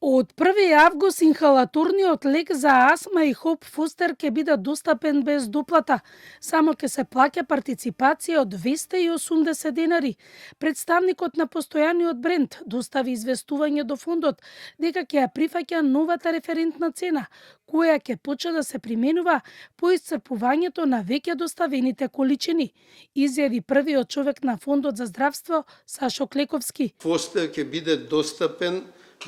Од 1 август инхалаторниот лек за астма и хоп фустер ќе биде достапен без доплата, само ќе се плаќа партиципација од 280 денари. Представникот на постојаниот бренд достави известување до фондот дека ќе ја прифаќа новата референтна цена, која ќе почне да се применува по исцрпувањето на веќе доставените количини, изјави првиот човек на Фондот за здравство Сашо Клековски. Фостер ќе биде достапен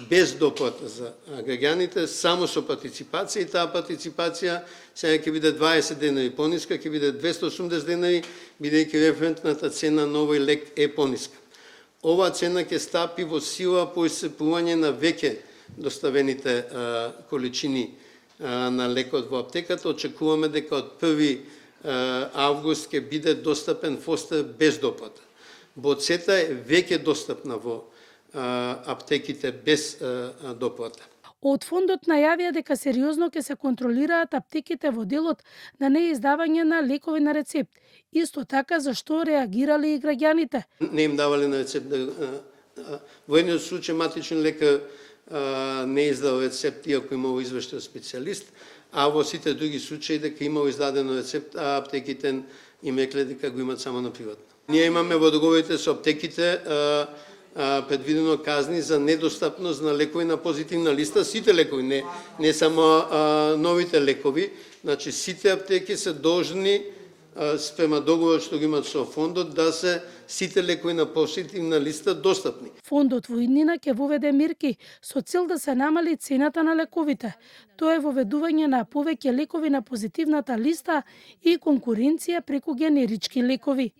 без доплата за граѓаните, само со партиципација, и таа партиципација сега ќе биде 20 денари пониска, ќе биде 280 денари, бидејќи референтната цена на овој лек е пониска. Оваа цена ќе стапи во сила по исцрпување на веќе доставените количини на лекот во аптеката. Очекуваме дека од 1 август ќе биде достапен фостер без доплата. Боцета е веќе достапна во аптеките без доплата. Од фондот најавија дека сериозно ќе се контролираат аптеките во делот на неиздавање на лекови на рецепт. Исто така зашто реагирале и граѓаните. Не им давале на рецепт. Во едниот случај матичен лекар не издал рецепт иако имало извештај специјалист, а во сите други случаи дека имало издадено рецепт, а аптеките им рекле дека го имат само на приватно. Ние имаме во договорите со аптеките предвидено казни за недостапност на лекови на позитивна листа, сите лекови, не само новите лекови. Значи сите аптеки се должни спрема договор што го имат со фондот да се сите лекови на позитивна листа достапни. Фондот во иднина ќе воведе мерки со цел да се намали цената на лековите. Тоа е воведување на повеќе лекови на позитивната листа и конкуренција преку генерички лекови.